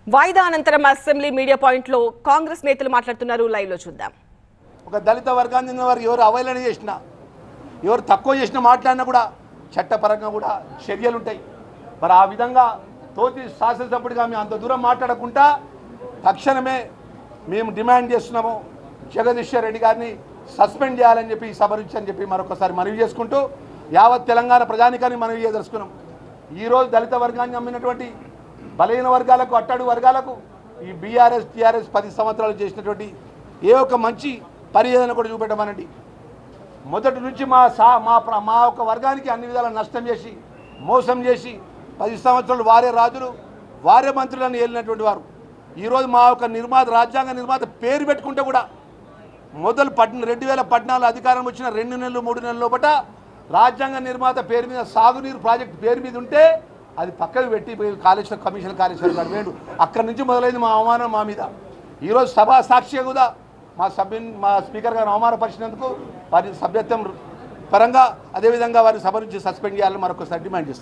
వాయిదా అనంతరం assembly media point లో కాంగ్రెస్ నేతలు మాట్లాడుతున్నారు. లైవ్ లో చూద్దాం. ఒక దళిత వర్గానికి వారు ఎవరు అవహేళన చేసినా, ఎవరు తక్కువ చేసినా మాట్లాడినా కూడా చట్టపరంగా కూడా చర్యలు ఉంటాయి. మరి ఆ విధంగా తోటి శాసనసభ్యుడిగా మేము అంత దూరం మాట్లాడకుండా తక్షణమే మేము డిమాండ్ చేస్తున్నాము, జగదీశ్వర్ రెడ్డి గారిని సస్పెండ్ చేయాలని చెప్పి ఈ సభ నుంచి అని చెప్పి మరొకసారి మనవి చేసుకుంటూ యావత్ తెలంగాణ ప్రజానికాన్ని మనవి చేయదలుచుకున్నాం. ఈరోజు దళిత వర్గాన్ని అమ్మినటువంటి బలహీన వర్గాలకు, అట్టడుగు వర్గాలకు ఈ బీఆర్ఎస్ టీఆర్ఎస్ 10 సంవత్సరాలు చేసినటువంటి ఏ ఒక మంచి పరిశీలన కూడా చూపెట్టమనండి. మొదటి నుంచి మా ఒక వర్గానికి అన్ని విధాల నష్టం చేసి, మోసం చేసి 10 సంవత్సరాలు వారే రాజులు, వారే మంత్రులను ఏలినటువంటి వారు ఈరోజు మా ఒక నిర్మాత, రాజ్యాంగ నిర్మాత పేరు పెట్టుకుంటే కూడా మొదలు 2014 అధికారం వచ్చిన 2 నెలలు 3 నెలల లోపల రాజ్యాంగ నిర్మాత పేరు మీద సాగునీరు ప్రాజెక్టు పేరు మీద ఉంటే అది పక్కకు పెట్టి కాళేశ్వరం కమిషన్ కాళేశ్వరం గారు వేడు. అక్కడి నుంచి మొదలైంది మా అవమానం మా మీద. ఈరోజు సభా సాక్షిగా కూడా మా స్పీకర్ గారు అవమానపరిచినందుకు వారి సభ్యత్వం పరంగా అదేవిధంగా వారి సభ నుంచి సస్పెండ్ చేయాలని మరొకసారి డిమాండ్ చేస్తారు.